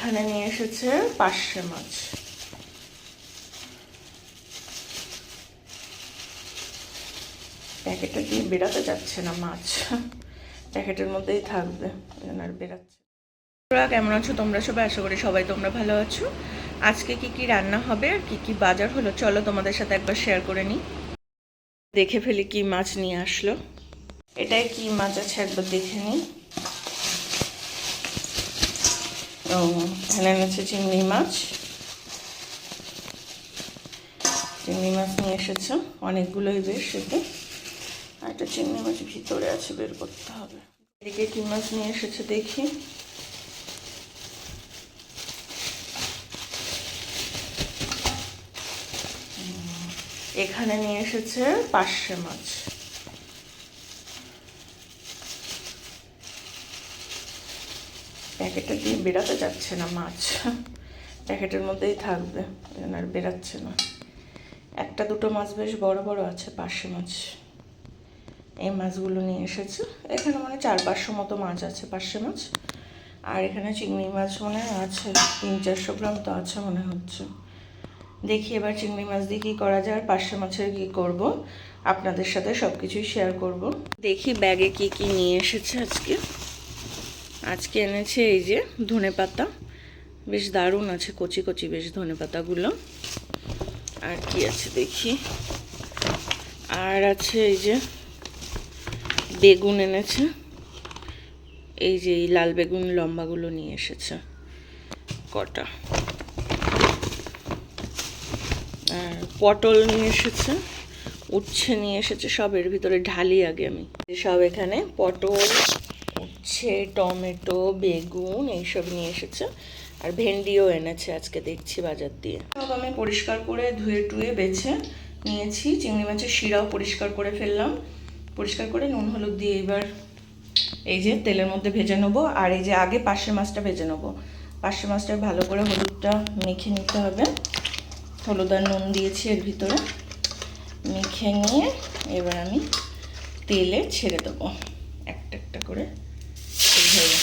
এখানে নিয়ে এসেছে পার্শে মাছ। প্যাকেটটা দিয়ে বেরাতে যাচ্ছে না, মাছ প্যাকেটের মধ্যেই থাকবে, আর বেরাচ্ছে। তোমরা কেমন আছো? তোমরা সবাই, আশা করি সবাই তোমরা ভালো আছো। আজকে কি কি রান্না হবে আর কি কি বাজার হলো, চলো তোমাদের সাথে একবার শেয়ার করে নিই। দেখে ফেলি কি মাছ নিয়ে আসলো। এটাই কি মাছ আছে একবার দেখে নিই। ও, এখানে এনেছে চিংড়ি মাছ। চিংড়ি মাছ নিয়ে এসেছে অনেকগুলোই, বেশ। এতে আর একটা চিংড়ি মাছ ভিতরে আছে, বের করতে হবে। এদিকে কি মাছ নিয়ে এসেছে দেখি। এখানে নিয়ে এসেছে পার্শে মাছ। প্যাকেটটা দিয়ে বেরাতে যাচ্ছে না, মাছ প্যাকেটের মধ্যেই থাকবে, আর বেরাচ্ছে না। একটা দুটো মাছ বেশ বড় বড় আছে, পার্শে মাছ। এই মাছগুলো নিয়ে এসেছে। এখানে মানে 400-500 মতো মাছ আছে, পার্শে মাছ। আর এখানে চিংড়ি মাছ মনে আছে 300-400 গ্রাম তো আছে মনে হচ্ছে। দেখি এবার চিংড়ি মাছ দিয়ে কী করা যায়, আর পার্শে মাছের কী করব, আপনাদের সাথে সব কিছুই শেয়ার করব। দেখি ব্যাগে কি কি নিয়ে এসেছে আজকে। আজকে এনেছে এই যে ধনেপাতা, বেশ দারুণ আছে, কচি কচি বেশ ধনেপাতাগুলো। আর কি আছে দেখি। আর আছে এই যে বেগুন এনেছে, এই যে এই লাল বেগুন লম্বাগুলো নিয়ে এসেছে কটা। আর পটল নিয়ে এসেছে, উচ্ছে নিয়ে এসেছে। সব এর ভিতরে ঢালি আগে আমি। সব এখানে পটল, উচ্ছে, টমেটো, বেগুন এইসব নিয়ে এসেছে। আর ভেন্ডিও এনেছে আজকে, দেখছি বাজার দিয়ে। সব আমি পরিষ্কার করে ধুয়ে টুয়ে বেছে নিয়েছি। চিংড়ি মাছের শিরাও পরিষ্কার করে ফেললাম। পরিষ্কার করে নুন হলুদ দিয়ে এবার এই যে তেলের মধ্যে ভেজে নেবো। আর এই যে আগে পার্শে মাছটা ভেজে নেবো। পার্শে মাছটা ভালো করে হলুদটা মেখে নিতে হবে। হলুদ আর নুন দিয়েছি এর ভিতরে, মেখে নিয়ে এবার আমি তেলে ছেড়ে দেবো একটা একটা করে এইভাবে।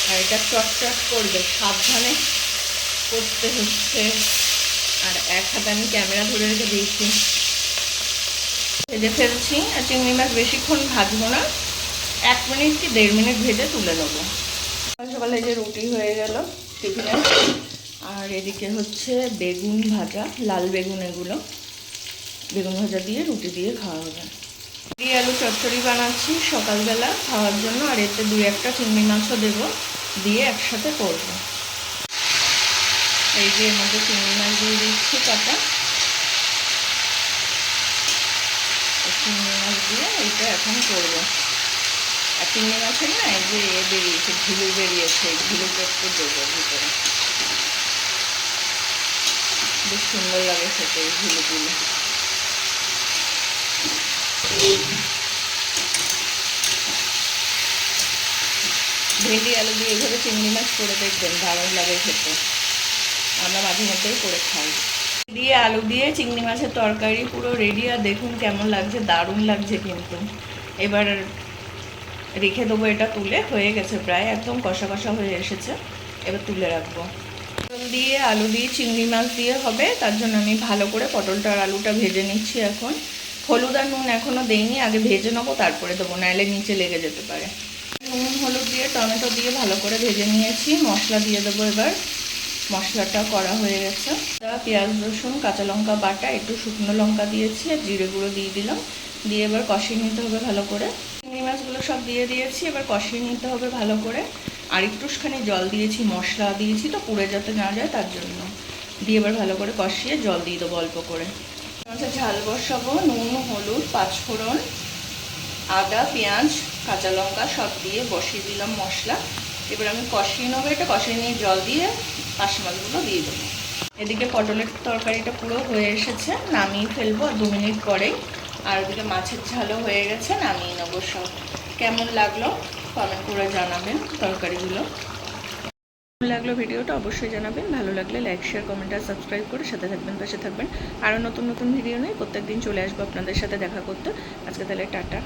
আর এটা চটচট করবে, সাবধানে করতে হচ্ছে। আর এক হাতে আমি ক্যামেরা ধরে রেখে দিয়েছি। ভেজে ফেলছি। আর চিংড়ি মাছ বেশিক্ষণ ভাজবো না, 1 মিনিট কি 1.5 মিনিট ভেজে তুলে নেবো। সকালে যে রুটি হয়ে গেল টিফিনে। আর এদিকে হচ্ছে বেগুন ভাজা, লাল বেগুন, এগুলো বেগুন ভাজা দিয়ে রুটি দিয়ে খাওয়া হবে। দিয়ে আলু চচ্চড়ি বানাচ্ছি সকালবেলা খাওয়ার জন্য। আর এতে 2-1টা চিংড়ি মাছও দেবো, দিয়ে একসাথে করবো। এই যে এর মধ্যে চিংড়ি মাছ দিয়ে দিচ্ছি কাটা। চিংড়ি মাছ দিয়ে এইটা এখন করবো। আর চিংড়ি মাছের না এই যে বেরিয়েছে, ঝিলু বেরিয়েছে, এই ঝিলুটা একটু দেবো ভিতরে, বেশ সুন্দর লাগে খেতে এই ঝিলুগুলো। ভেন্ডি আলু দিয়ে এইভাবে চিংড়ি মাছ করে দেখবেন, দারুণ লাগে খেতে। আমরা মাঝে মধ্যেই করে খাই। দিয়ে আলু দিয়ে চিংড়ি মাছের তরকারি পুরো রেডি। আর দেখুন কেমন লাগছে, দারুণ লাগছে কিন্তু। এবার রেখে দেবো এটা তুলে। হয়ে গেছে প্রায়, একদম কষা কষা হয়ে এসেছে। এবার তুলে রাখবো। পটল দিয়ে আলু দিয়ে চিংড়ি মাছ দিয়ে হবে, তার জন্য আমি ভালো করে পটলটা আর আলুটা ভেজে নিচ্ছি এখন। হলুদ আর নুন এখনও দেইনি, আগে ভেজে নেবো তারপরে দেবো, নাহলে নিচে লেগে যেতে পারে। নুন হলুদ দিয়ে টমেটো দিয়ে ভালো করে ভেজে নিয়েছি। মশলা দিয়ে দেবো এবার। মশলাটা করা হয়ে গেছে। পেঁয়াজ রসুন কাঁচা লঙ্কা বাটা, একটু শুকনো লঙ্কা দিয়েছি, আর জিরে গুঁড়ো দিয়ে দিলাম। দিয়ে এবার কষিয়ে নিতে হবে ভালো করে। চিংড়ি মাছগুলো সব দিয়ে দিয়েছি, এবার কষিয়ে নিতে হবে ভালো করে। আর একটুখানি জল দিয়েছি, মশলা দিয়েছি তো পুড়ে যাতে না যায় তার জন্য। দিয়ে এবার ভালো করে কষিয়ে জল দিয়ে দেবো অল্প করে। ঝাল বসাবো। নুন হলুদ 5 ফোড়ন, আদা পেঁয়াজ কাঁচা লঙ্কা সব দিয়ে বসিয়ে দিলাম মশলা। এবার আমি কষিয়ে নেবো এটা। কষিয়ে নিয়ে জল দিয়ে পার্শে মাছগুলো দিয়ে দেবো। এদিকে পটলের তরকারিটা পুরো হয়ে এসেছে, নামিয়ে ফেলবো 2 মিনিট পরেই। আর ওদিকে মাছের ঝালও হয়ে গেছে, নামিয়ে নেবো সব। কেমন লাগলো কমেন্ট করে জানাবেন তরকারিগুলো। কেমন লাগলো ভিডিওটা অবশ্যই জানাবেন। ভালো লাগলে লাইক, শেয়ার, কমেন্ট আর সাবস্ক্রাইব করে সাথে থাকবেন, পাশে থাকবেন। আরও নতুন নতুন ভিডিও নিয়ে প্রত্যেকদিন চলে আসবো আপনাদের সাথে দেখা করতে। আজকে তাহলে টাটা।